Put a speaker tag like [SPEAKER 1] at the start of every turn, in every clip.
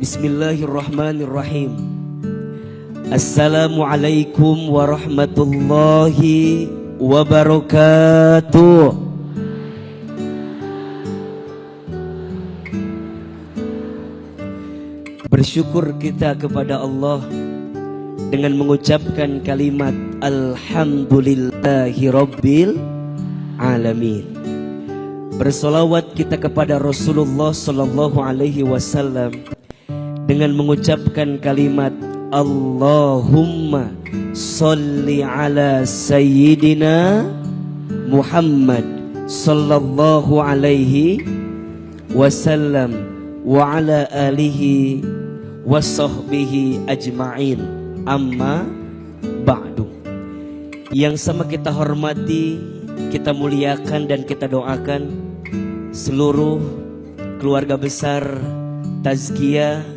[SPEAKER 1] Bismillahirrahmanirrahim. Assalamualaikum warahmatullahi wabarakatuh. Bersyukur kita kepada Allah dengan mengucapkan kalimat Alhamdulillahi Rabbil Alamin. Bersolawat kita kepada Rasulullah Sallallahu Alaihi Wasallam dengan mengucapkan kalimat Allahumma salli ala Sayyidina Muhammad Sallallahu Alaihi Wasallam wa ala alihi wa sahbihi ajma'in. Amma ba'du. Yang sama kita hormati, kita muliakan dan kita doakan seluruh keluarga besar Tazkiyah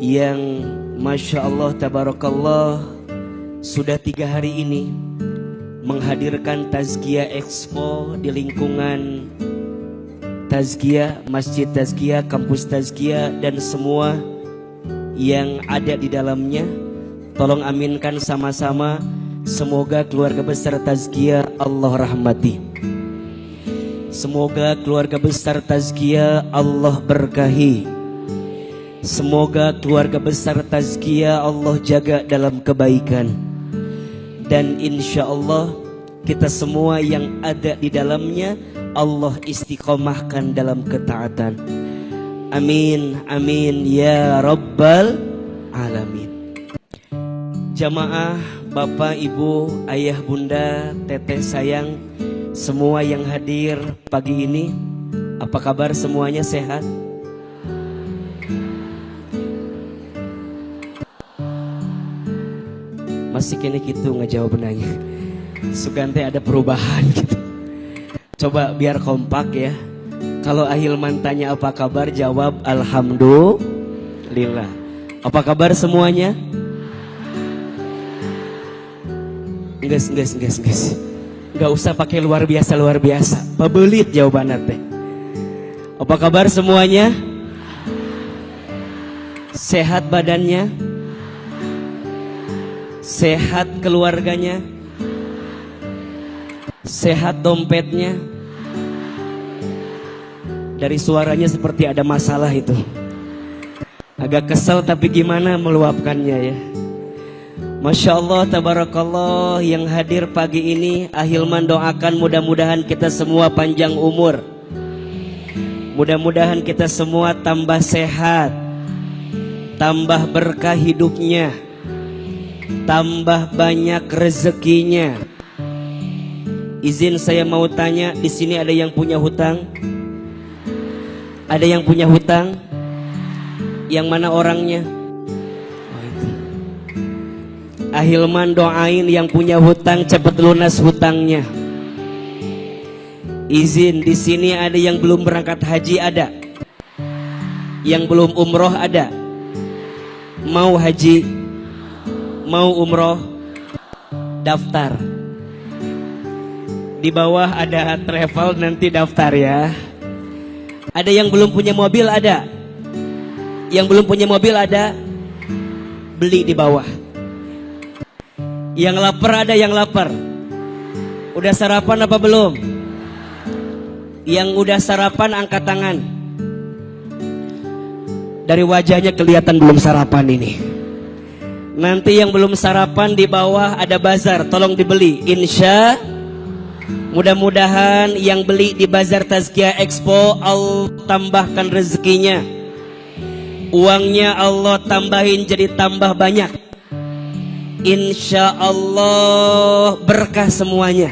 [SPEAKER 1] yang Masya Allah Tabarakallah sudah 3 hari ini menghadirkan Tazkiyah Expo di lingkungan Tazkiyah, Masjid Tazkiyah, Kampus Tazkiyah dan semua yang ada di dalamnya. Tolong aminkan sama-sama. Semoga keluarga besar Tazkiyah Allah rahmati. Semoga keluarga besar Tazkiyah Allah berkahi. Semoga keluarga besar Tazkiyah Allah jaga dalam kebaikan. Dan insya Allah kita semua yang ada di dalamnya Allah istiqomahkan dalam ketaatan. Amin, amin ya Rabbal Alamin. Jamaah, Bapak, Ibu, Ayah, Bunda, Teteh sayang, semua yang hadir pagi ini, apa kabar semuanya, sehat? Masih kini gitu ngejawab nanya. Sugante ada perubahan gitu. Coba biar kompak ya. Kalau Ahilman tanya apa kabar, jawab Alhamdulillah. Apa kabar semuanya? Enggak. Enggak usah pakai luar biasa. Pabelit jawabannya teh. Apa kabar semuanya? Sehat badannya? Sehat keluarganya? Sehat dompetnya? Dari suaranya seperti ada masalah itu. Agak kesel tapi gimana meluapkannya ya. Masya Allah Tabarakallah. Yang hadir pagi ini Ahilman doakan mudah-mudahan kita semua panjang umur. Mudah-mudahan kita semua tambah sehat, tambah berkah hidupnya, tambah banyak rezekinya. Izin saya mau tanya, di sini ada yang punya hutang? Ada yang punya hutang? Yang mana orangnya? Oh, itu. Ahilman doain yang punya hutang cepat lunas hutangnya. Izin, di sini ada yang belum berangkat haji, ada? Yang belum umroh, ada? Mau haji? Mau umroh? Daftar. Di bawah ada travel, nanti daftar ya. Ada yang belum punya mobil, ada? Yang belum punya mobil ada? Beli di bawah. Yang lapar ada yang lapar? Udah sarapan apa belum? Yang udah sarapan angkat tangan. Dari wajahnya kelihatan belum sarapan ini. Nanti yang belum sarapan di bawah ada bazar, tolong dibeli. Insya mudah-mudahan yang beli di Bazar Tazkiyah Expo Allah tambahkan rezekinya. Uangnya Allah tambahin jadi tambah banyak. Insya Allah berkah semuanya.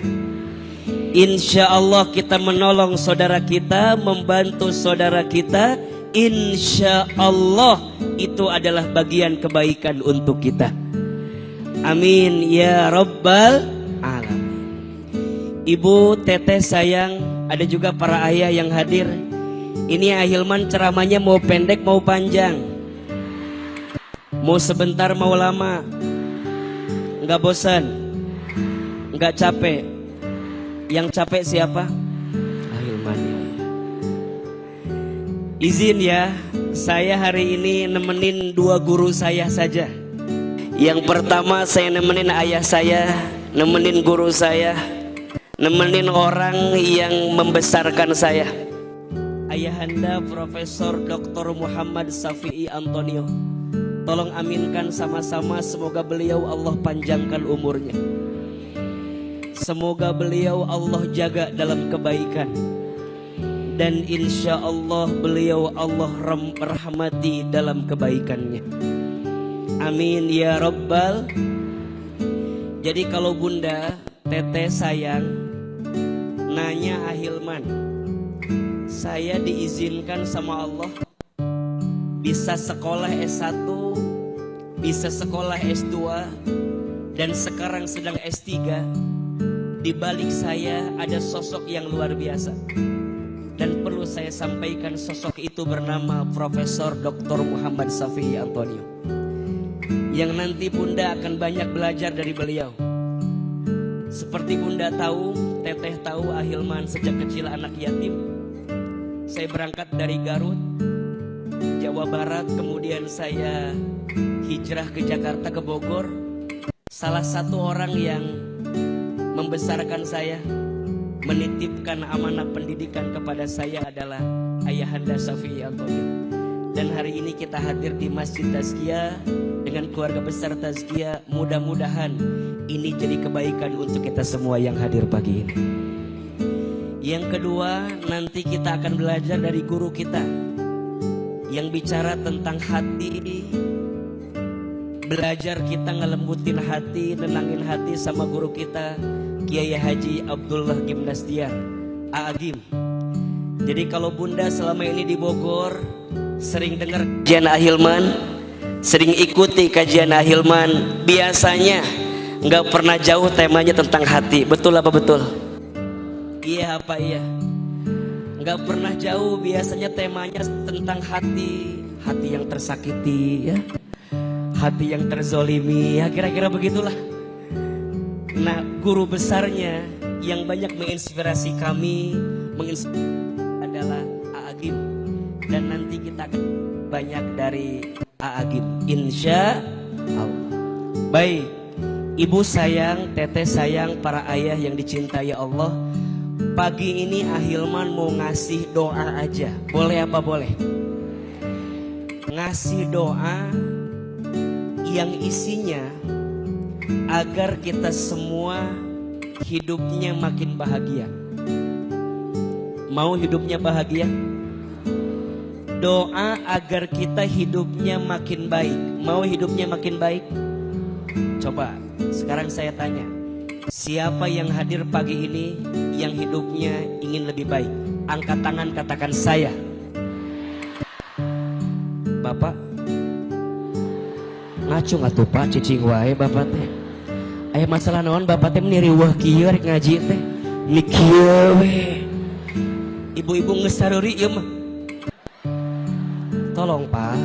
[SPEAKER 1] Insya Allah kita menolong saudara kita, membantu saudara kita. Insya Allah itu adalah bagian kebaikan untuk kita. Amin ya Rabbal Alamin. Ibu, Teteh sayang, ada juga para ayah yang hadir. Ini Ahilman ceramahnya mau pendek mau panjang, mau sebentar mau lama. Enggak bosan, enggak capek. Yang capek siapa? Ahilman. Izin ya, Saya hari ini nemenin dua guru saya saja. Yang pertama saya nemenin ayah saya, nemenin guru saya, nemenin orang yang membesarkan saya. Ayahanda Profesor Dr. Muhammad Safi'i Antonio. Tolong aminkan sama-sama, semoga beliau Allah panjangkan umurnya. Semoga beliau Allah jaga dalam kebaikan. Dan insya Allah beliau Allah rahmati dalam kebaikannya. Amin ya Rabbal. Jadi kalau bunda, teteh sayang, nanya Ahilman, saya diizinkan sama Allah bisa sekolah S1, bisa sekolah S2, dan sekarang sedang S3. Di balik saya ada sosok yang luar biasa. Dan perlu saya sampaikan, sosok itu bernama Profesor Dr. Muhammad Safi'i Antonio, yang nanti bunda akan banyak belajar dari beliau. Seperti bunda tahu, teteh tahu, Ahilman sejak kecil anak yatim. Saya berangkat dari Garut, Jawa Barat, kemudian saya hijrah ke Jakarta, ke Bogor. Salah satu orang yang membesarkan saya, menitipkan amanah pendidikan kepada saya adalah Ayahanda Safi'i Antonio. Dan hari ini kita hadir di Masjid Tazkiyah dengan keluarga besar Tazkiyah. Mudah-mudahan ini jadi kebaikan untuk kita semua yang hadir pagi ini. Yang kedua, nanti kita akan belajar dari guru kita yang bicara tentang hati. Belajar kita ngelembutin hati, nenangin hati sama guru kita Kiai Haji Abdullah Gimnastiar, Agim. Jadi kalau bunda selama ini di Bogor sering dengar kajian Ahilman, sering ikuti kajian Ahilman, biasanya nggak pernah jauh temanya tentang hati. Betul apa betul? Iya apa iya? Nggak pernah jauh, biasanya temanya tentang hati, hati yang tersakiti ya, hati yang terzolimi ya, kira-kira begitulah. Nah, guru besarnya yang banyak menginspirasi kami adalah Agim. Dan nanti kita akan banyak dari Agim, insya Allah. Baik, ibu sayang, teteh sayang, para ayah yang dicintai Allah, pagi ini Ahilman mau ngasih doa aja. Boleh apa boleh? Ngasih doa yang isinya agar kita semua hidupnya makin bahagia. Mau hidupnya bahagia? Doa agar kita hidupnya makin baik. Mau hidupnya makin baik? Coba sekarang saya tanya, siapa yang hadir pagi ini yang hidupnya ingin lebih baik? Angkat tangan, katakan saya. Bapak ngacung atuh Pak, cicing wae bapak teh. Aya masalah naon bapak teh meni riweuh kieu rek ngaji teh. Ni kieu we. Ibu-ibu geus sareuri ieu mah. Tolong Pak,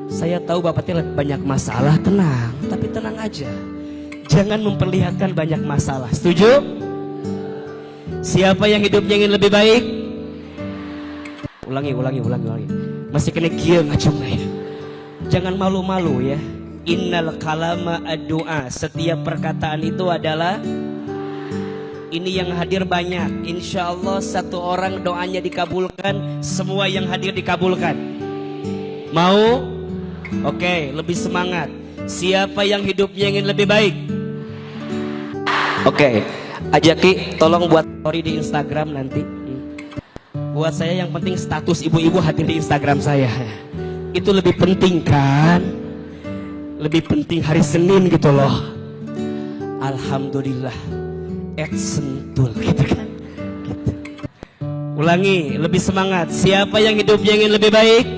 [SPEAKER 1] saya tahu bapak teh banyak masalah, tenang, tapi tenang aja. Jangan memperlihatkan banyak masalah. Setuju? Siapa yang hidupnya ingin lebih baik? Ulangi. Masih kena kieu ngacung ya. Jangan malu-malu ya. Innal kalama ad-du'a. Setiap perkataan itu adalah, ini yang hadir banyak. Insya Allah satu orang doanya dikabulkan, semua yang hadir dikabulkan. Mau? Oke, lebih semangat. Siapa yang hidupnya ingin lebih baik? Oke, Ajaki tolong buat story di Instagram nanti. Buat saya yang penting status ibu-ibu hadir di Instagram saya. Itu lebih penting kan? Lebih penting hari Senin gitu loh. Alhamdulillah, sentul gitu kan. Gitu. Ulangi, lebih semangat. Siapa yang hidupnya ingin lebih baik?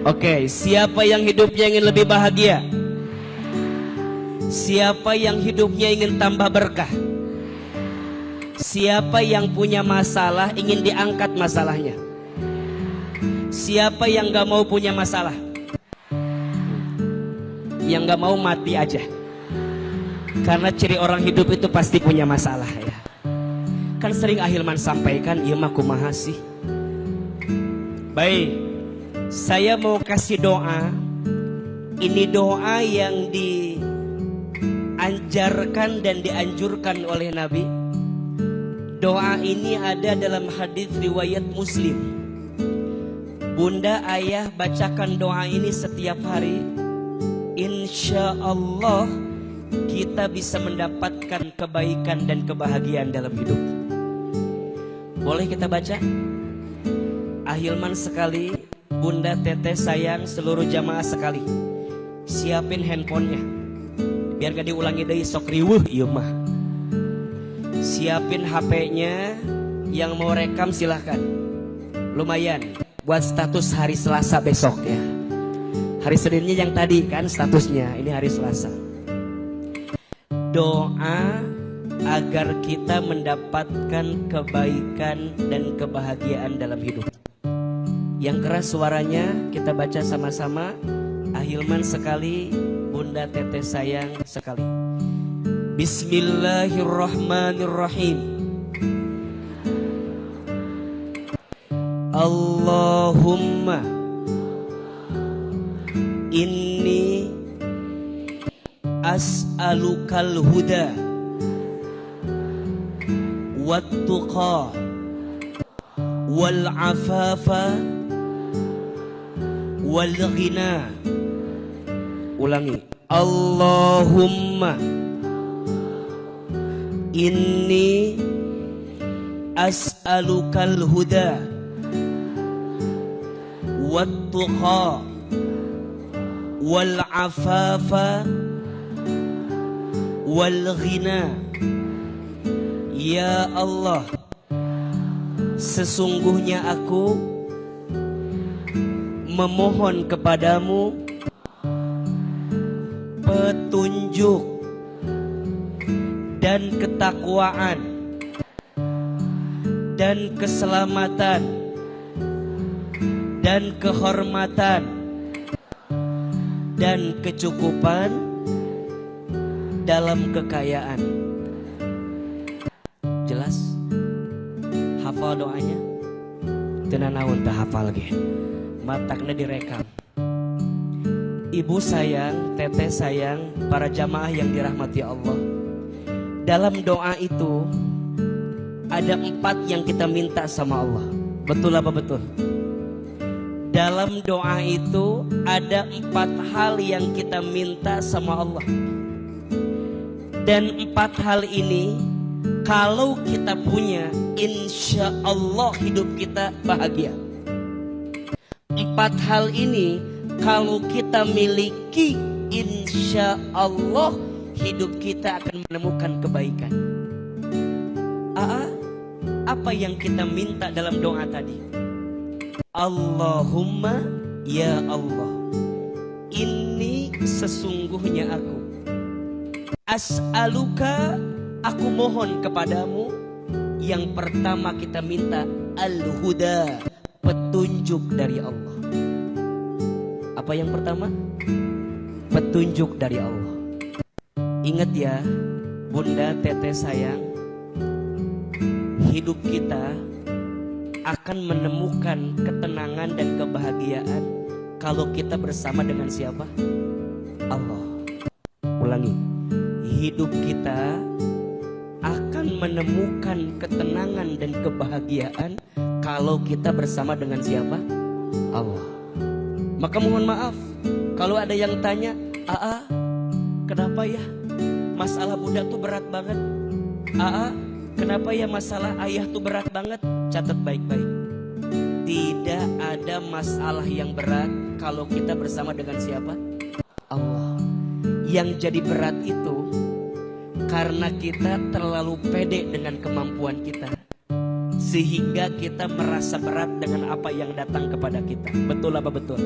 [SPEAKER 1] Oke, siapa yang hidupnya ingin lebih bahagia? Siapa yang hidupnya ingin tambah berkah? Siapa yang punya masalah ingin diangkat masalahnya? Siapa yang gak mau punya masalah? Yang gak mau mati aja. Karena ciri orang hidup itu pasti punya masalah ya. Kan sering Ahilman sampaikan, iya mah kumaha sih. Baik, Saya mau kasih doa. Ini doa yang diajarkan dan dianjurkan oleh Nabi. Doa ini ada dalam hadis riwayat Muslim. Bunda, ayah bacakan doa ini setiap hari. Insya Allah kita bisa mendapatkan kebaikan dan kebahagiaan dalam hidup. Boleh kita baca? Ahilman sekali, Bunda, Teteh sayang, seluruh jamaah sekali, siapin handphonenya biar gak diulangi dari sok riweuh ieu mah. Siapin HP-nya, yang mau rekam silahkan. Lumayan buat status hari Selasa besok ya. Hari Seninnya yang tadi kan statusnya, ini hari Selasa. Doa agar kita mendapatkan kebaikan dan kebahagiaan dalam hidup. Yang keras suaranya kita baca sama-sama. Ahilman sekali, Bunda, Teteh sayang sekali. Bismillahirrahmanirrahim. Allahumma inni as'alukal huda wat tuqa wal afafa wal ghina. Ulangi. Allahumma inni as'alukal huda wat tuqa wal afafa wal ghina. Ya Allah, sesungguhnya aku memohon kepadamu petunjuk dan ketakwaan dan keselamatan dan kehormatan dan kecukupan dalam kekayaan. Jelas? Hafal doanya? Tenanaun tak hafal lagi. Mataknya direkam. Ibu sayang, Teteh sayang, para jamaah yang dirahmati Allah. Dalam doa itu ada 4 yang kita minta sama Allah. Betul apa betul? Dalam doa itu ada 4 hal yang kita minta sama Allah. Dan 4 hal ini kalau kita punya, insya Allah hidup kita bahagia. 4 hal ini kalau kita miliki, insya Allah hidup kita akan menemukan kebaikan. Apa yang kita minta dalam doa tadi? Allahumma ya Allah, ini sesungguhnya aku as'aluka, aku mohon kepadamu. Yang pertama kita minta al-huda, petunjuk dari Allah. Apa yang pertama? Petunjuk dari Allah. Ingat ya, Bunda, Teteh sayang, hidup kita akan menemukan ketenangan dan kebahagiaan kalau kita bersama dengan siapa? Allah. Ulangi. Hidup kita akan menemukan ketenangan dan kebahagiaan kalau kita bersama dengan siapa? Allah. Maka mohon maaf kalau ada yang tanya, kenapa ya masalah Bunda tuh berat banget? Kenapa ya masalah ayah tuh berat banget? Catat baik-baik. Tidak ada masalah yang berat kalau kita bersama dengan siapa? Allah. Yang jadi berat itu karena kita terlalu pede dengan kemampuan kita, sehingga kita merasa berat dengan apa yang datang kepada kita. Betul apa betul?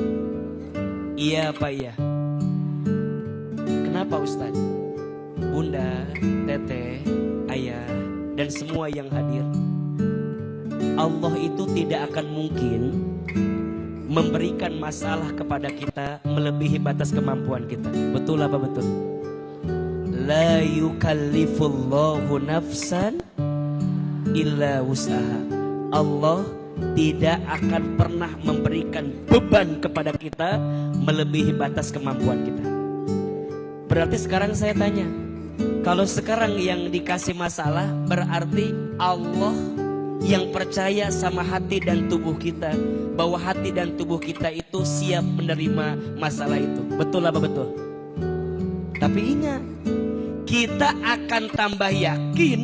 [SPEAKER 1] Iya apa iya? Kenapa Ustaz? Bunda, Teteh, ayah, dan semua yang hadir, Allah itu tidak akan mungkin memberikan masalah kepada kita melebihi batas kemampuan kita. Betul apa betul? La yukallifullahu nafsan illa wus'aha. Allah tidak akan pernah memberikan beban kepada kita melebihi batas kemampuan kita. Berarti sekarang saya tanya, kalau sekarang yang dikasih masalah, berarti Allah yang percaya sama hati dan tubuh kita, bahwa hati dan tubuh kita itu siap menerima masalah itu. Betul apa betul? Tapi ingat, kita akan tambah yakin,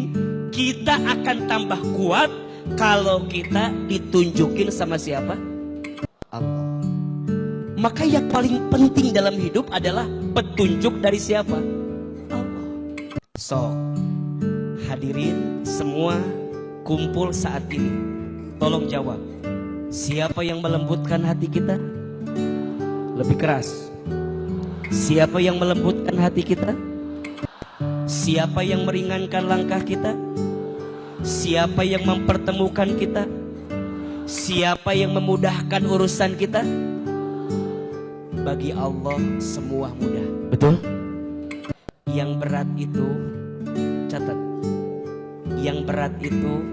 [SPEAKER 1] kita akan tambah kuat kalau kita ditunjukin sama siapa? Allah. Maka yang paling penting dalam hidup adalah petunjuk dari siapa? Allah. So, hadirin semua kumpul saat ini, tolong jawab. Siapa yang melembutkan hati kita? Lebih keras. Siapa yang melembutkan hati kita? Siapa yang meringankan langkah kita? Siapa yang mempertemukan kita? Siapa yang memudahkan urusan kita? Bagi Allah semua mudah. Betul? Yang berat itu, catat, yang berat itu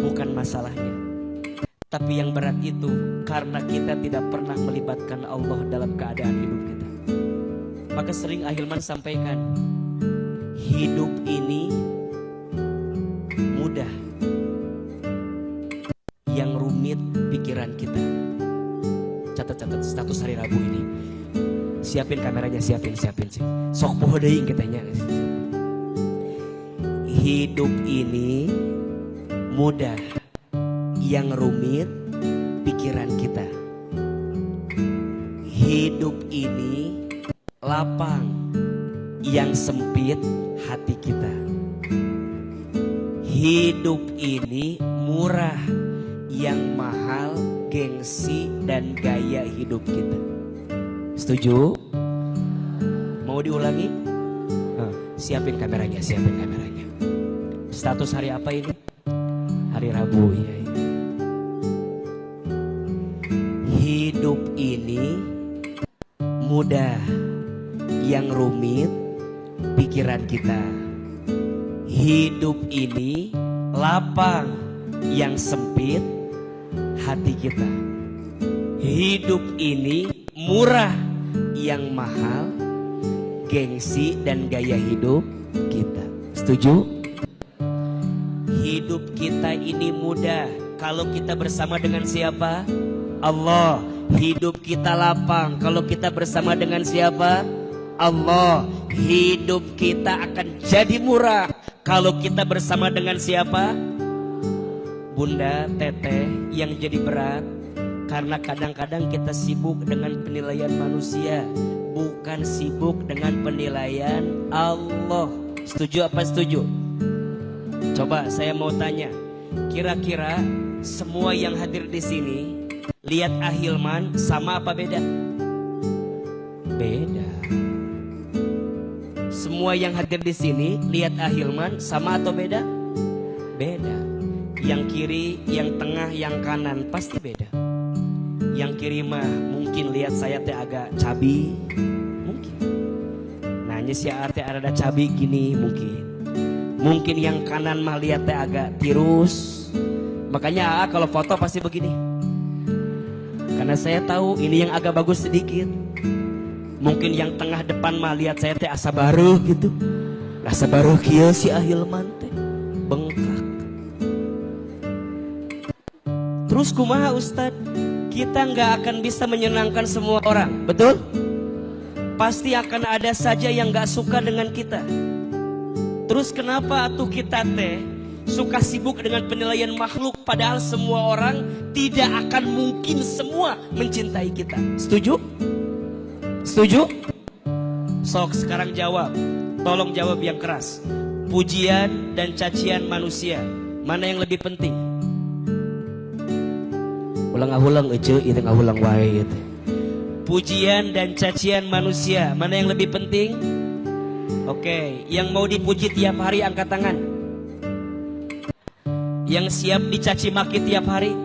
[SPEAKER 1] bukan masalahnya, tapi yang berat itu karena kita tidak pernah melibatkan Allah dalam keadaan hidup kita. Maka sering Ahilman sampaikan, hidup ini mudah, yang rumit pikiran kita. Catat status hari Rabu ini. Siapin kameranya, siapin sih. Sok poho deui katanya. Hidup ini mudah, yang rumit pikiran kita. Hidup ini lapang, yang sempit hati kita. Hidup ini murah, yang mahal gengsi dan gaya hidup kita. Setuju? Mau diulangi? Siapin kameranya. Status hari apa ini? Hari Rabu ya. Hidup ini mudah, yang rumit pikiran kita. Hidup ini lapang, yang sempit hati kita. Hidup ini murah, yang mahal gengsi dan gaya hidup kita. Setuju? Hidup kita ini mudah kalau kita bersama dengan siapa? Allah. Hidup kita lapang kalau kita bersama dengan siapa? Allah. Hidup kita akan jadi murah kalau kita bersama dengan siapa? Bunda, teteh, yang jadi berat karena kadang-kadang kita sibuk dengan penilaian manusia, bukan sibuk dengan penilaian Allah. Setuju apa setuju? Coba saya mau tanya, kira-kira semua yang hadir di sini lihat Ahilman sama apa beda? Beda. Semua yang hadir di sini lihat Ahilman sama atau beda? Beda. Yang kiri, yang tengah, yang kanan pasti beda. Yang kiri mah mungkin lihat saya teh agak cabi, mungkin. Nanya si teh ada cabi gini mungkin. Mungkin yang kanan mah lihat teh agak tirus. Makanya kalau foto pasti begini. Karena saya tahu ini yang agak bagus sedikit. Mungkin yang tengah depan mah lihat saya teh asa baru gitu. Asa baru kieu si Ahilman teh bengkak. Terus kumaha Ustad? Kita nggak akan bisa menyenangkan semua orang, betul? Pasti akan ada saja yang nggak suka dengan kita. Terus kenapa atuh kita teh suka sibuk dengan penilaian makhluk, padahal semua orang tidak akan mungkin semua mencintai kita. Setuju? Setuju? Sok sekarang jawab. Tolong jawab yang keras. Pujian dan cacian manusia, mana yang lebih penting? Ulang-ulang ece, itu ngulang wae gitu. Pujian dan cacian manusia, mana yang lebih penting? Oke, yang mau dipuji tiap hari angkat tangan. Yang siap dicaci maki tiap hari.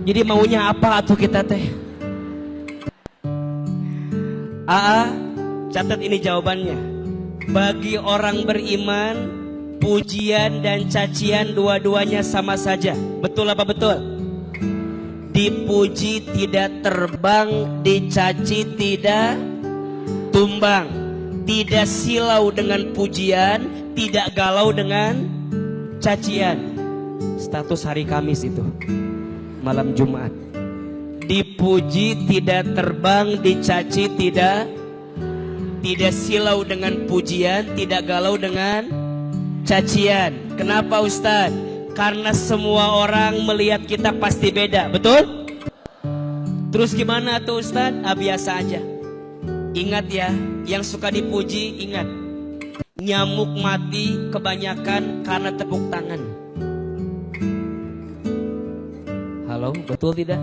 [SPEAKER 1] Jadi maunya apa atuh kita teh? Catat ini jawabannya. Bagi orang beriman, Pujian dan cacian dua-duanya sama saja. Betul apa betul? Dipuji tidak terbang, dicaci tidak tumbang. Tidak silau dengan pujian, tidak galau dengan cacian. Status hari Kamis itu, malam Jumat. Dipuji tidak terbang, dicaci tidak silau dengan pujian, tidak galau dengan cacian. Kenapa Ustaz? Karena semua orang melihat kita pasti beda, betul? Terus gimana tuh Ustaz? Biasa aja. Ingat ya, yang suka dipuji ingat, nyamuk mati kebanyakan karena tepuk tangan. Halo, betul tidak?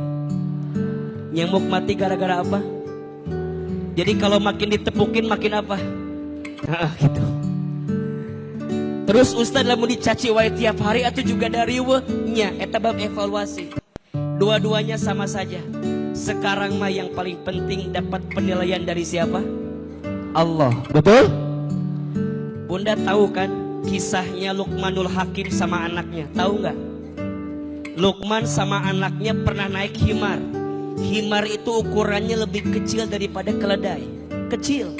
[SPEAKER 1] Nyamuk mati gara-gara apa? Jadi kalau makin ditepukin makin apa? Gitu. Terus Ustaz lamun dicaci wae tiap hari atau juga dari nya eta bab evaluasi. Dua-duanya sama saja. Sekarang mah yang paling penting dapat penilaian dari siapa? Allah. Betul? Bunda tahu kan kisahnya Luqmanul Hakim sama anaknya? Tahu nggak? Luqman sama anaknya pernah naik himar. Himar itu ukurannya lebih kecil daripada keledai. Kecil.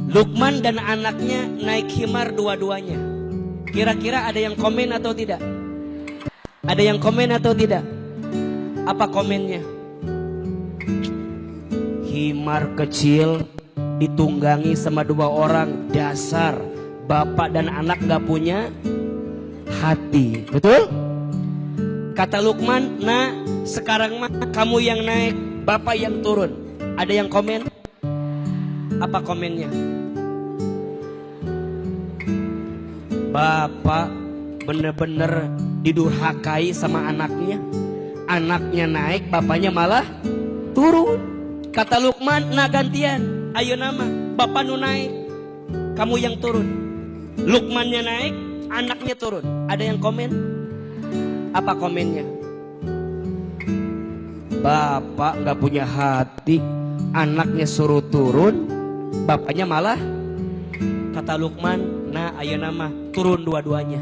[SPEAKER 1] Luqman dan anaknya naik himar dua-duanya. Kira-kira ada yang komen atau tidak? Ada yang komen atau tidak? Apa komennya? Himar kecil ditunggangi sama dua orang. Dasar bapak dan anak gak punya hati. Betul? Kata Luqman, nah sekarang mah kamu yang naik, bapak yang turun. Ada yang komen? Apa komennya? Bapak bener-bener didurhakai sama anaknya. Anaknya naik, bapaknya malah turun. Kata Luqman, nah gantian. Ayo nama, bapak nu naik, kamu yang turun. Luqmannya naik, anaknya turun. Ada yang komen? Apa komennya? Bapak gak punya hati, anaknya suruh turun, bapaknya malah. Kata Luqman, nah ayo nama, turun dua-duanya.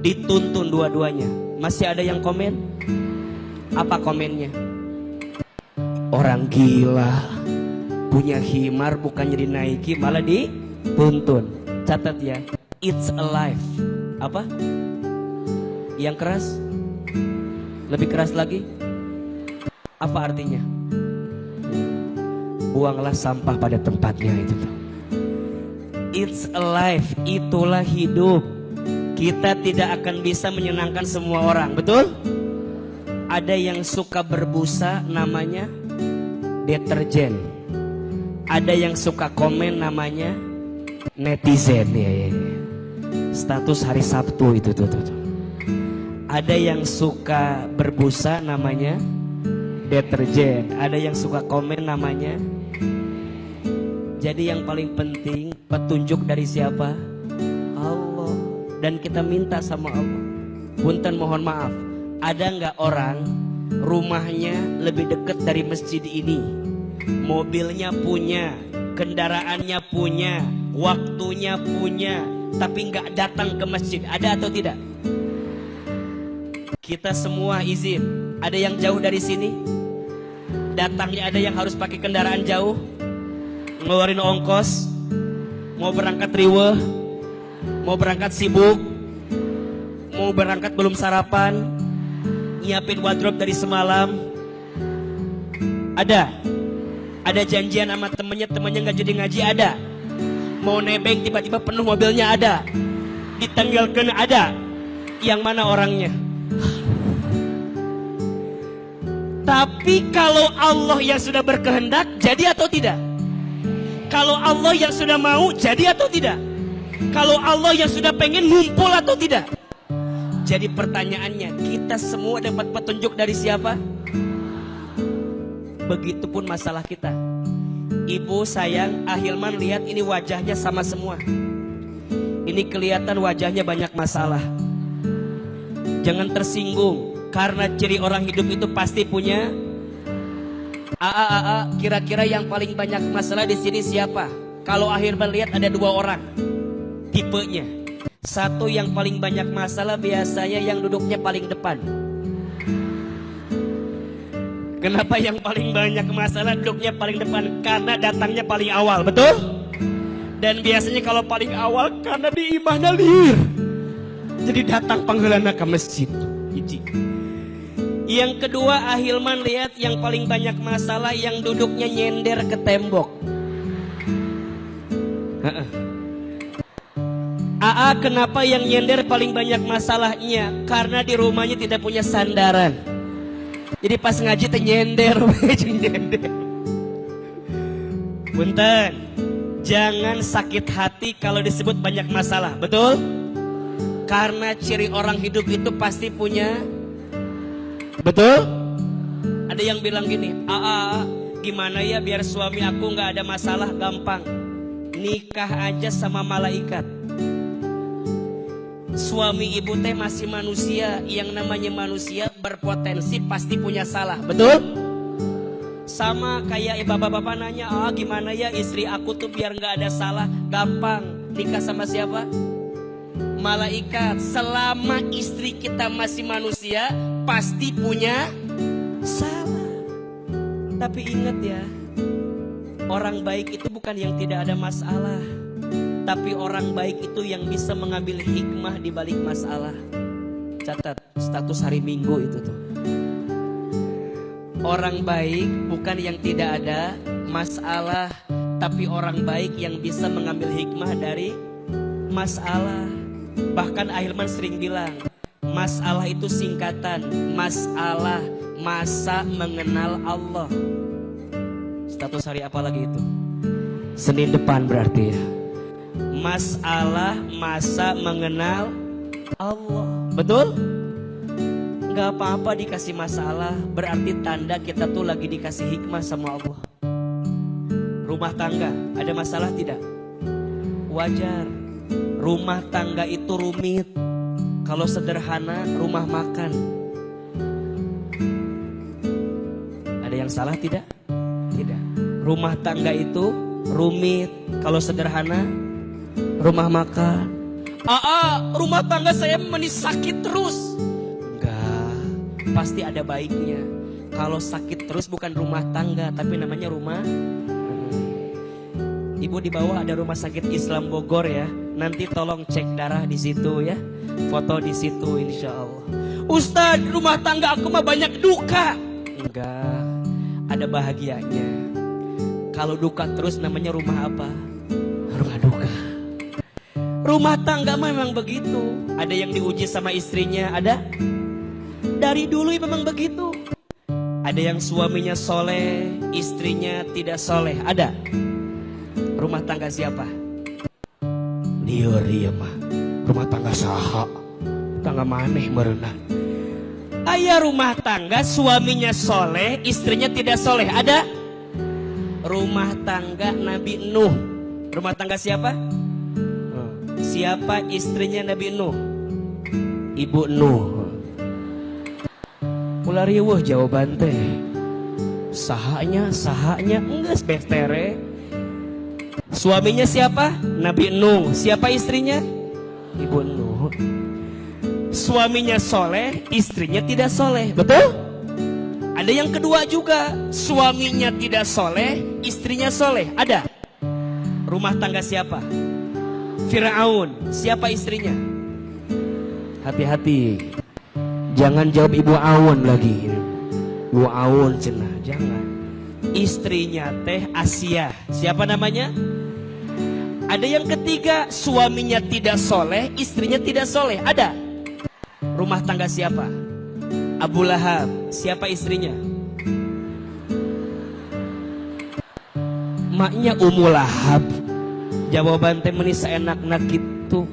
[SPEAKER 1] Dituntun dua-duanya. Masih ada yang komen? Apa komennya? Orang gila, punya himar bukannya dinaiki malah dituntun. Catat ya, it's alive. Apa? Yang keras? Lebih keras lagi? Apa artinya? Buanglah sampah pada tempatnya itu tuh. It's alive, itulah hidup. Kita tidak akan bisa menyenangkan semua orang, betul? Ada yang suka berbusa namanya deterjen. Ada yang suka komen namanya netizen. Ya. Status hari Sabtu itu tuh. Ada yang suka berbusa namanya deterjen. Ada yang suka komen namanya. Jadi yang paling penting petunjuk dari siapa? Allah. Dan kita minta sama Allah. Punten mohon maaf, ada nggak orang rumahnya lebih dekat dari masjid ini, mobilnya punya, kendaraannya punya, waktunya punya, tapi nggak datang ke masjid? Ada atau tidak? Kita semua izin. Ada yang jauh dari sini, datangnya ada yang harus pakai kendaraan jauh, ngeluarin ongkos, mau berangkat riweh, mau berangkat sibuk, mau berangkat belum sarapan, nyiapin wardrobe dari semalam. Ada janjian sama temennya nggak jadi ngaji, ada. Mau nebeng tiba-tiba penuh mobilnya, ada. Ditanggalkan, ada. Yang mana orangnya? Tapi kalau Allah yang sudah berkehendak, jadi atau tidak? Kalau Allah yang sudah mau, jadi atau tidak? Kalau Allah yang sudah pengen, ngumpul atau tidak? Jadi pertanyaannya, kita semua dapat petunjuk dari siapa? Begitupun masalah kita. Ibu sayang, Ahilman lihat ini wajahnya sama semua. Ini kelihatan wajahnya banyak masalah. Jangan tersinggung, karena ciri orang hidup itu pasti punya. Kira-kira yang paling banyak masalah di sini siapa? Kalau Ahilman lihat ada dua orang tipenya. Satu yang paling banyak masalah biasanya yang duduknya paling depan. Kenapa yang paling banyak masalah duduknya paling depan? Karena datangnya paling awal, betul? Dan biasanya kalau paling awal karena di imahnya lihir, jadi datang panggilannya ke masjid. Yang kedua, Ahilman lihat yang paling banyak masalah yang duduknya nyender ke tembok. Kenapa yang nyender paling banyak masalahnya? Karena di rumahnya tidak punya sandaran. Jadi pas ngaji teh nyender. Punten, jangan sakit hati kalau disebut banyak masalah, betul? Karena ciri orang hidup itu pasti punya, betul? Ada yang bilang gini, gimana ya biar suami aku nggak ada masalah? Gampang, nikah aja sama malaikat. Suami ibu teh masih manusia, yang namanya manusia berpotensi pasti punya salah, betul? Sama kayak bapak-bapak nanya, gimana ya istri aku tuh biar nggak ada salah? Gampang, nikah sama siapa? Malaikat. Selama istri kita masih manusia pasti punya salah. Tapi ingat ya, orang baik itu bukan yang tidak ada masalah, tapi orang baik itu yang bisa mengambil hikmah di balik masalah. Catat status hari Minggu itu tuh. Orang baik bukan yang tidak ada masalah, tapi orang baik yang bisa mengambil hikmah dari masalah. Bahkan Ahilman sering bilang, masalah itu singkatan, masalah masa mengenal Allah. Status hari apa lagi itu? Senin depan berarti ya. Masalah masa mengenal Allah, betul? Gak apa-apa dikasih masalah, berarti tanda kita tuh lagi dikasih hikmah sama Allah. Rumah tangga, ada masalah tidak? Wajar. Rumah tangga itu rumit. Kalau sederhana, rumah makan. Ada yang salah tidak? Tidak. Rumah tangga itu rumit. Kalau sederhana, rumah makan. Rumah tangga saya sakit terus. Enggak, pasti ada baiknya. Kalau sakit terus bukan rumah tangga, tapi namanya rumah. Ibu di bawah ada rumah sakit Islam Bogor ya. Nanti tolong cek darah di situ ya. Foto di situ insya Allah. Ustadz, rumah tangga aku mah banyak duka. Enggak, ada bahagianya. Kalau duka terus namanya rumah apa? Rumah duka. Rumah tangga memang begitu. Ada yang diuji sama istrinya, ada? Dari dulu memang begitu. Ada yang suaminya soleh, istrinya tidak soleh, ada? Rumah tangga siapa? Liur iya mah. Rumah tangga saha? Tangga maneh merenah. Ayah rumah tangga suaminya soleh, istrinya tidak soleh, ada? Rumah tangga Nabi Nuh. Rumah tangga siapa? Siapa istrinya Nabi Nuh? Ibu Nuh. Ulah riweuh jawaban teh. Sahanya enggak spestere. Suaminya siapa? Nabi Nuh. Siapa istrinya? Ibu Nuh. Suaminya soleh, istrinya tidak soleh, betul? Ada yang kedua juga, suaminya tidak soleh, istrinya soleh, ada? Rumah tangga siapa? Fir'aun. Siapa istrinya? Hati-hati, jangan jawab Ibu Awun lagi. Ibu Awun cenah, jangan. Istrinya teh Asia. Siapa namanya? Ada yang ketiga, suaminya tidak soleh, istrinya tidak soleh, ada? Rumah tangga siapa? Abu Lahab. Siapa istrinya? Maknya Ummu Lahab. Jawaban teh meuni saenak-nak gitu.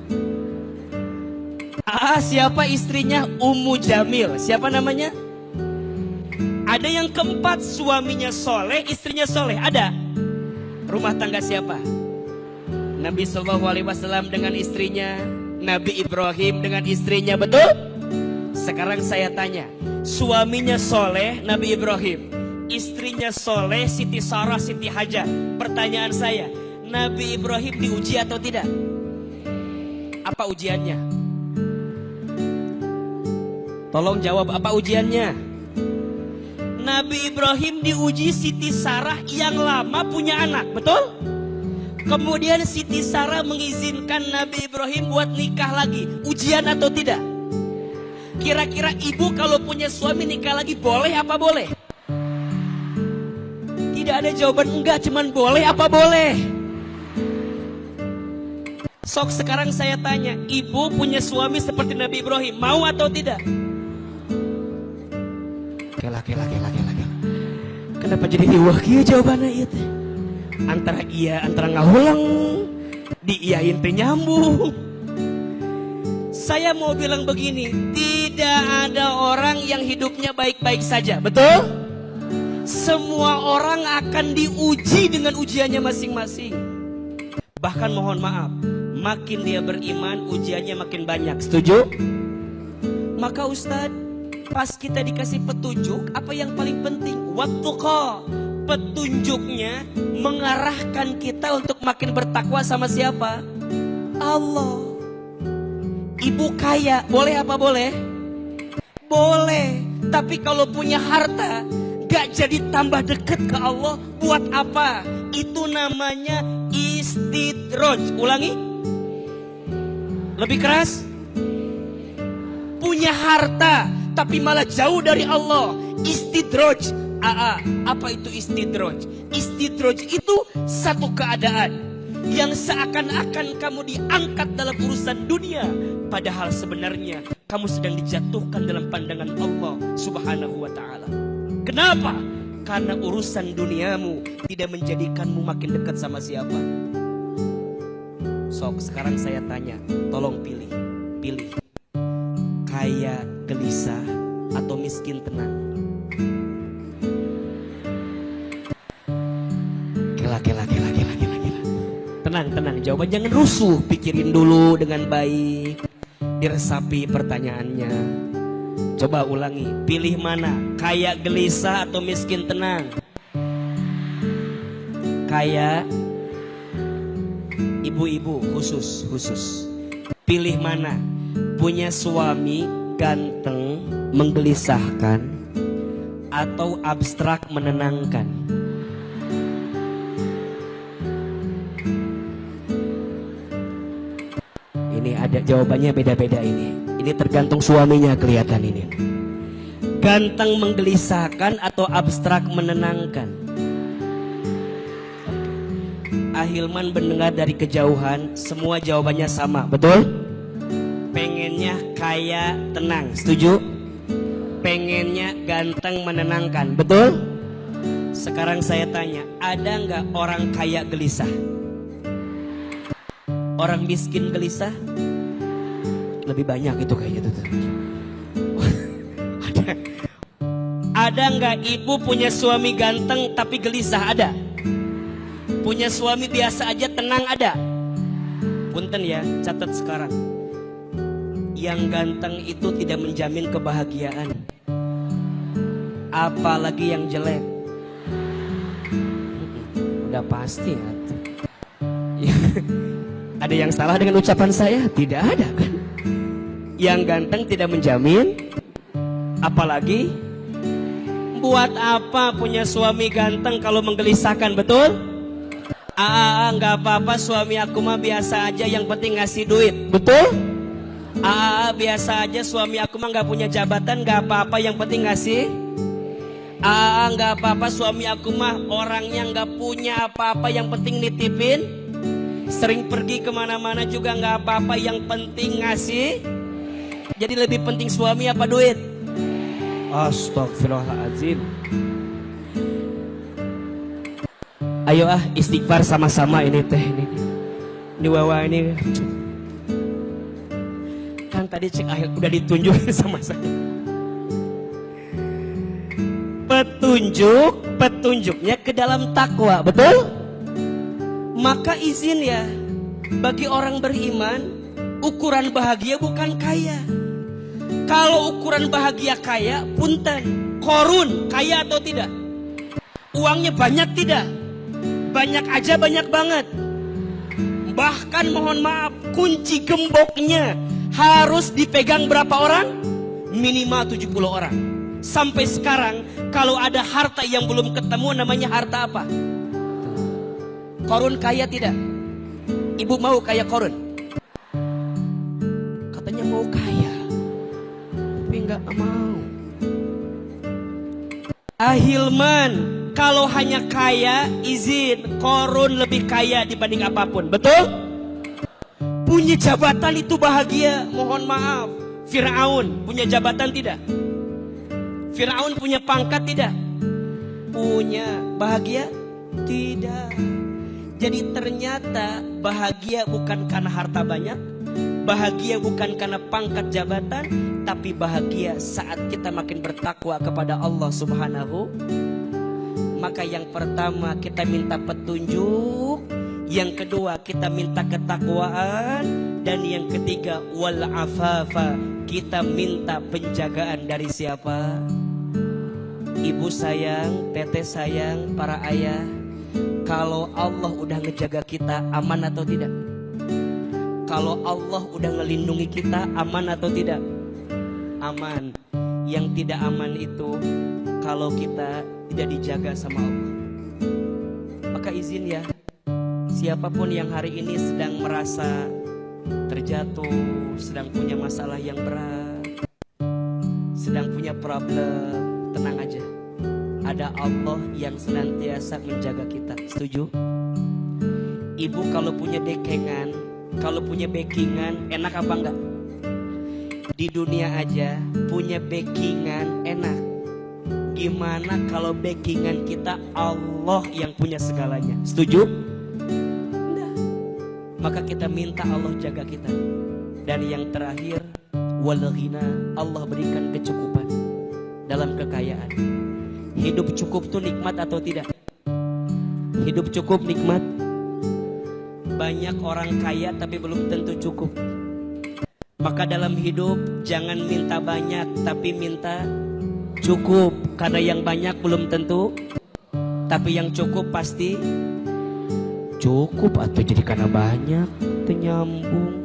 [SPEAKER 1] Siapa istrinya? Ummu Jamil. Siapa namanya? Ada yang keempat, suaminya soleh, istrinya soleh, ada? Rumah tangga siapa? Nabi SAW dengan istrinya, Nabi Ibrahim dengan istrinya, betul? Sekarang saya tanya, suaminya soleh Nabi Ibrahim, istrinya soleh Siti Sarah, Siti Hajar. Pertanyaan saya, Nabi Ibrahim diuji atau tidak? Apa ujiannya? Tolong jawab, apa ujiannya? Nabi Ibrahim diuji Siti Sarah yang lama punya anak, betul? Kemudian Siti Sarah mengizinkan Nabi Ibrahim buat nikah lagi. Ujian atau tidak? Kira-kira ibu kalau punya suami nikah lagi boleh apa boleh? Tidak ada jawaban enggak, cuman boleh apa boleh? Sok sekarang saya tanya, ibu punya suami seperti Nabi Ibrahim, mau atau tidak? Kela. Kenapa jadi diwakil jawabannya itu? Antara iya, antara ngahulang, diiyain teh nyambung. Saya mau bilang begini, tidak ada orang yang hidupnya baik-baik saja, betul? Semua orang akan diuji dengan ujiannya masing-masing. Bahkan mohon maaf, makin dia beriman, ujiannya makin banyak. Setuju? Maka Ustadz, pas kita dikasih petunjuk, apa yang paling penting? Wattaqah. Petunjuknya mengarahkan kita untuk makin bertakwa sama siapa? Allah. Ibu kaya, boleh apa boleh? Boleh. Tapi kalau punya harta, gak jadi tambah dekat ke Allah, buat apa? Itu namanya istidraj. Ulangi. Lebih keras. Punya harta tapi malah jauh dari Allah. Istidraj. Apa itu istidraj? Istidraj itu satu keadaan yang seakan-akan kamu diangkat dalam urusan dunia, padahal sebenarnya kamu sedang dijatuhkan dalam pandangan Allah Subhanahu wa ta'ala. Kenapa? Karena urusan duniamu tidak menjadikanmu makin dekat sama siapa. Sok sekarang saya tanya, tolong pilih. Kaya gelisah atau miskin tenang? Kela. Tenang, jawaban jangan rusuh, pikirin dulu dengan baik, diresapi pertanyaannya. Coba ulangi, pilih mana? Kaya gelisah atau miskin tenang? Kaya, ibu-ibu khusus. Pilih mana? Punya suami ganteng menggelisahkan atau abstrak menenangkan? Ini ada jawabannya beda-beda ini. Ini tergantung suaminya kelihatan ini. Ganteng menggelisahkan atau abstrak menenangkan? Ahilman mendengar dari kejauhan, semua jawabannya sama, betul? Pengennya kaya tenang, setuju? Pengennya ganteng menenangkan, betul? Sekarang saya tanya, ada nggak orang kaya gelisah? Orang miskin gelisah? Lebih banyak itu kayak gitu tuh. Ada nggak ibu punya suami ganteng tapi gelisah? Ada. Punya suami biasa aja tenang? Ada. Punten ya, catat sekarang. Yang ganteng itu tidak menjamin kebahagiaan, apalagi yang jelek. Udah pasti ya. Ada yang salah dengan ucapan saya? Tidak ada kan? Yang ganteng tidak menjamin, apalagi buat apa punya suami ganteng kalau menggelisahkan, betul? Nggak apa-apa, suami aku mah biasa aja, yang penting ngasih duit, betul? Biasa aja, suami aku mah nggak punya jabatan, nggak apa-apa, yang penting ngasih. Nggak apa-apa, suami aku mah orangnya nggak punya apa-apa, yang penting nitipin. Sering pergi kemana-mana juga nggak apa-apa, yang penting ngasih. Jadi lebih penting suami apa duit? Astagfirullahaladzim. Ayo istighfar sama-sama ini teh ini Wawa ini. Kan tadi cek akhir udah ditunjukin sama saya. Petunjuknya ke dalam takwa, betul? Maka izin ya, bagi orang beriman, ukuran bahagia bukan kaya. Kalau ukuran bahagia kaya, punten, Korun kaya atau tidak? Uangnya banyak tidak? Banyak aja, banyak banget. Bahkan mohon maaf, kunci gemboknya harus dipegang berapa orang? Minimal 70 orang. Sampai sekarang kalau ada harta yang belum ketemu namanya harta apa? Korun kaya tidak? Ibu mau kaya Korun? Katanya mau kaya, tapi nggak mau. Ahilman, kalau hanya kaya, izin Korun lebih kaya dibanding apapun. Betul? Punya jabatan itu bahagia. Mohon maaf, Fir'aun punya jabatan tidak? Fir'aun punya pangkat tidak? Punya. Bahagia? Tidak. Jadi ternyata bahagia bukan karena harta banyak, bahagia bukan karena pangkat jabatan, tapi bahagia saat kita makin bertakwa kepada Allah Subhanahu. Maka yang pertama kita minta petunjuk, yang kedua kita minta ketakwaan, dan yang ketiga wal afafa, kita minta penjagaan dari siapa? Ibu sayang, teteh sayang, para ayah. Kalau Allah udah ngejaga kita, aman atau tidak? Kalau Allah udah ngelindungi kita, aman atau tidak? Aman. Yang tidak aman itu kalau kita tidak dijaga sama Allah. Maka izin ya, siapapun yang hari ini sedang merasa terjatuh, sedang punya masalah yang berat, sedang punya problem, tenang aja. Ada Allah yang senantiasa menjaga kita. Setuju? Ibu kalau punya dekengan, kalau punya backingan, enak apa enggak? Di dunia aja punya backingan enak. Gimana kalau backingan kita Allah yang punya segalanya? Setuju? Enggak. Maka kita minta Allah jaga kita. Dan yang terakhir, wal ghina, Allah berikan kecukupan dalam kekayaan. Hidup cukup tuh nikmat atau tidak? Hidup cukup nikmat. Banyak orang kaya tapi belum tentu cukup. Maka dalam hidup jangan minta banyak tapi minta cukup. Karena yang banyak belum tentu, tapi yang cukup pasti cukup. Atau jadi karena banyak penyambung.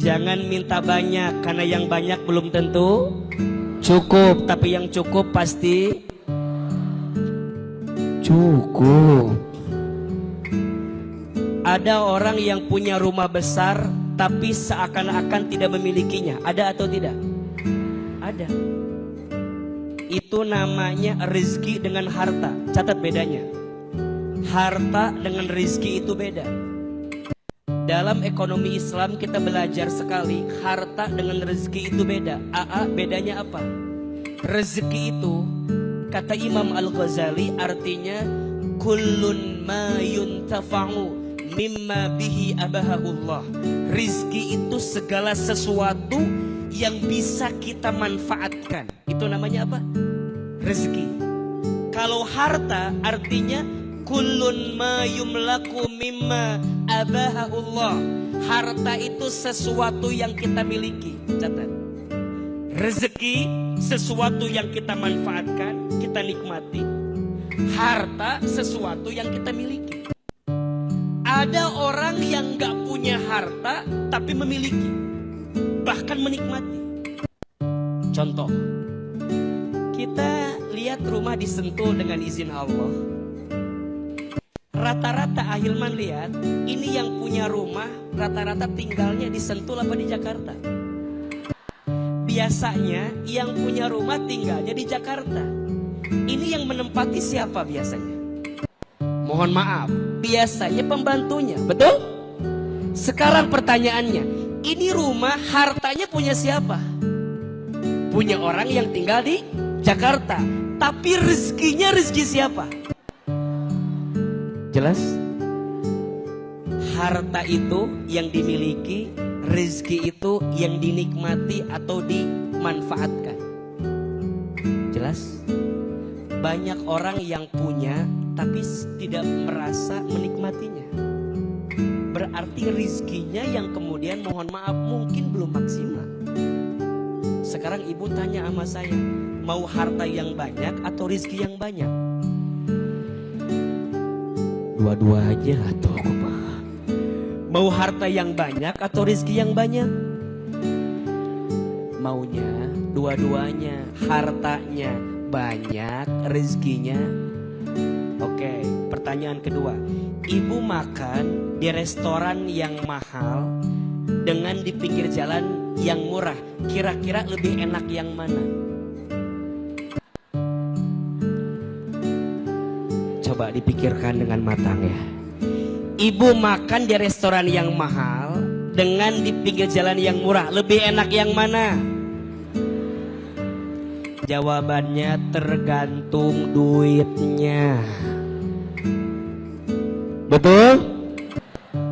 [SPEAKER 1] Jangan minta banyak karena yang banyak belum tentu cukup, tapi yang cukup pasti cukup. Ada orang yang punya rumah besar tapi seakan-akan tidak memilikinya. Ada atau tidak? Ada. Itu namanya rezeki dengan harta. Catat bedanya. Harta dengan rezeki itu beda. Dalam ekonomi Islam kita belajar sekali, harta dengan rezeki itu beda. Bedanya apa? Rezeki itu, kata Imam Al-Ghazali, artinya kullun ma yuntafa'u mimma bihi abahahullah. Rizki itu segala sesuatu yang bisa kita manfaatkan. Itu namanya apa? Rezeki. Kalau harta artinya kullun ma yumlaku mimma abahahullah. Harta itu sesuatu yang kita miliki. Catat. Rezeki sesuatu yang kita manfaatkan, kita nikmati. Harta sesuatu yang kita miliki. Ada orang yang gak punya harta tapi memiliki, bahkan menikmati. Contoh, kita lihat rumah di Sentul dengan izin Allah. Rata-rata Ahilman lihat, ini yang punya rumah rata-rata tinggalnya di Sentul apa di Jakarta? Biasanya yang punya rumah tinggalnya di Jakarta. Ini yang menempati siapa biasanya? Mohon maaf, biasanya pembantunya, betul? Sekarang pertanyaannya, ini rumah hartanya punya siapa? Punya orang yang tinggal di Jakarta. Tapi rezekinya rezeki siapa? Jelas? Harta itu yang dimiliki, rezeki itu yang dinikmati atau dimanfaatkan. Jelas? Banyak orang yang punya tapi tidak merasa menikmatinya. Berarti rezekinya yang kemudian mohon maaf mungkin belum maksimal. Sekarang ibu tanya sama saya, mau harta yang banyak atau rezeki yang banyak? Dua-dua aja atau apa? Mau harta yang banyak atau rezeki yang banyak? Maunya dua-duanya, hartanya banyak, rezekinya. Oke, pertanyaan kedua. Ibu makan di restoran yang mahal dengan di pinggir jalan yang murah. Kira-kira lebih enak yang mana? Coba dipikirkan dengan matang ya. Ibu makan di restoran yang mahal dengan di pinggir jalan yang murah. Lebih enak yang mana? Jawabannya tergantung duitnya. Betul?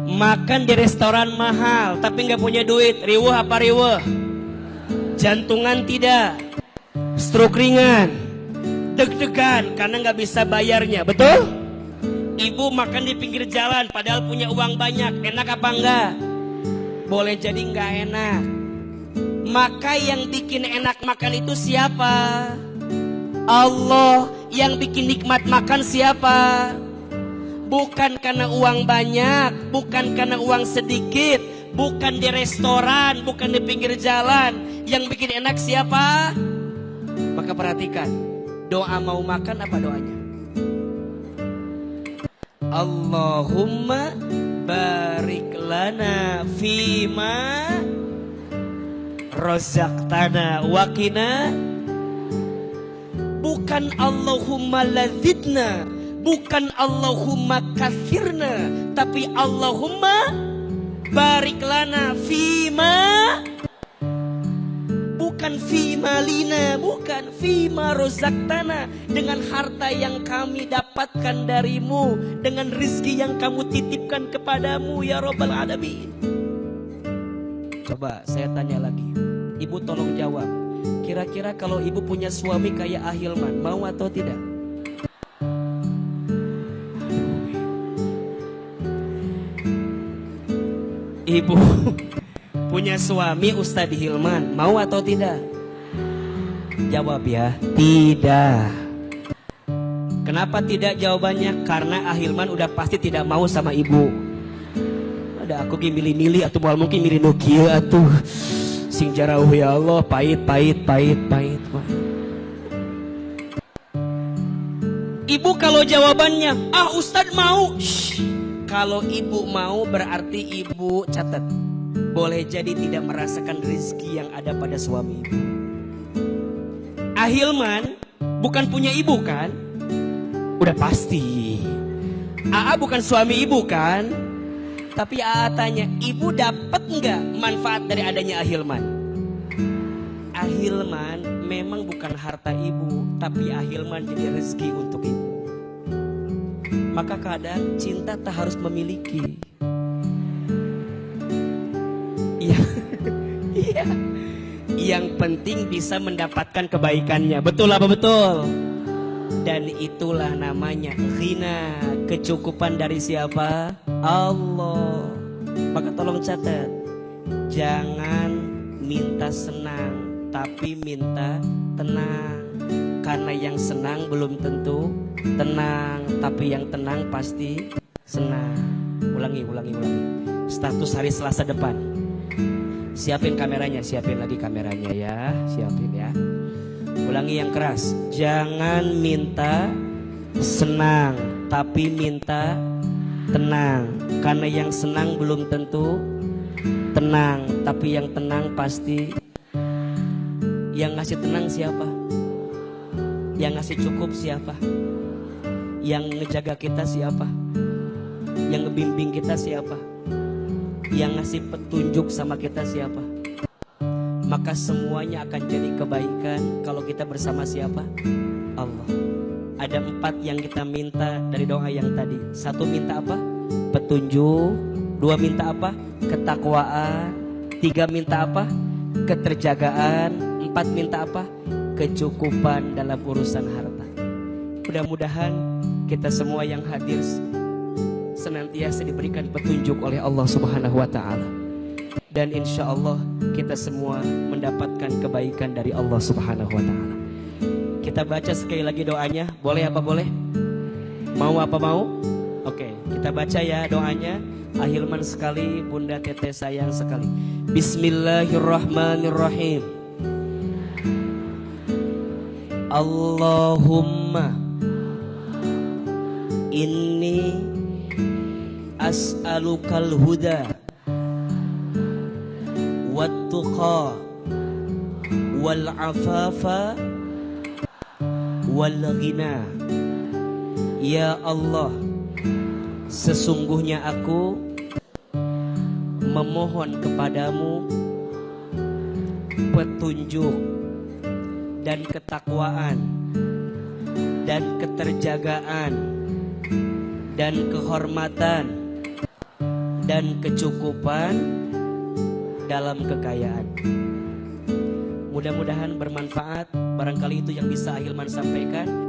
[SPEAKER 1] Makan di restoran mahal tapi nggak punya duit, riweuh apa riweuh? Jantungan tidak, stroke ringan, deg-degan karena nggak bisa bayarnya, betul? Ibu makan di pinggir jalan padahal punya uang banyak, enak apa enggak? Boleh jadi nggak enak. Maka yang bikin enak makan itu siapa? Allah. Yang bikin nikmat makan siapa? Bukan karena uang banyak, bukan karena uang sedikit, bukan di restoran, bukan di pinggir jalan. Yang bikin enak siapa? Maka perhatikan, doa mau makan apa doanya? Allahumma barik lana fima razaqtana wa qina. Bukan Allahumma lazidna, bukan Allahumma kathirna, tapi Allahumma barik lana fima. Bukan fima lina, bukan fima rozaktana. Dengan harta yang kami dapatkan darimu, dengan rizki yang kamu titipkan kepadamu ya Rabbal Alamin. Coba saya tanya lagi, ibu tolong jawab. Kira-kira kalau ibu punya suami kayak Ahilman, mau atau tidak? Ibu punya suami Ustadz Hilman, mau atau tidak? Jawab ya, tidak. Kenapa tidak jawabannya? Karena Ahilman udah pasti tidak mau sama ibu. Ada aku milih-milih atau mungkin milih Nokia atuh. Sing jarauh ya Allah, pahit. Ibu kalau jawabannya, Ustadz mau. Kalau ibu mau berarti ibu catat. Boleh jadi tidak merasakan rezeki yang ada pada suami ibu. Ahilman bukan punya ibu kan? Udah pasti. AA bukan suami ibu kan? Tapi AA tanya, ibu dapat nggak manfaat dari adanya Ahilman? Ahilman memang bukan harta ibu, tapi Ahilman jadi rezeki untuk ibu. Maka kadang cinta tak harus memiliki. Iya. Yang penting bisa mendapatkan kebaikannya. Betul apa betul? Dan itulah namanya ghina, kecukupan dari siapa? Allah. Maka tolong catat, jangan minta senang, tapi minta tenang. Karena yang senang belum tentu tenang, tapi yang tenang pasti senang. Ulangi. Status hari Selasa depan. Siapin kameranya, siapin lagi kameranya ya, siapin ya. Ulangi yang keras. Jangan minta senang, tapi minta tenang. Karena yang senang belum tentu tenang, tapi yang tenang pasti. Yang ngasih tenang siapa? Yang ngasih cukup siapa? Yang ngejaga kita siapa? Yang ngebimbing kita siapa? Yang ngasih petunjuk sama kita siapa? Maka semuanya akan jadi kebaikan kalau kita bersama siapa? Allah. Ada 4 yang kita minta dari doa yang tadi. 1 minta apa? Petunjuk. 2 minta apa? Ketakwaan. 3 minta apa? Keterjagaan. 4 minta apa? Kecukupan dalam urusan harta. Mudah-mudahan kita semua yang hadir senantiasa diberikan petunjuk oleh Allah Subhanahu wa ta'ala. Dan insya Allah kita semua mendapatkan kebaikan dari Allah Subhanahu wa ta'ala. Kita baca sekali lagi doanya. Boleh apa boleh? Mau apa mau? Oke, kita baca ya doanya. Ahilman sekali, Bunda Teteh sayang sekali. Bismillahirrahmanirrahim. Allahumma inni as'alukal huda wat-tuqa wal afafa wal ghina. Ya Allah, sesungguhnya aku memohon kepadamu petunjuk dan ketakwaan dan keterjagaan dan kehormatan dan kecukupan dalam kekayaan. Mudah-mudahan bermanfaat. Barangkali itu yang bisa Ahilman sampaikan.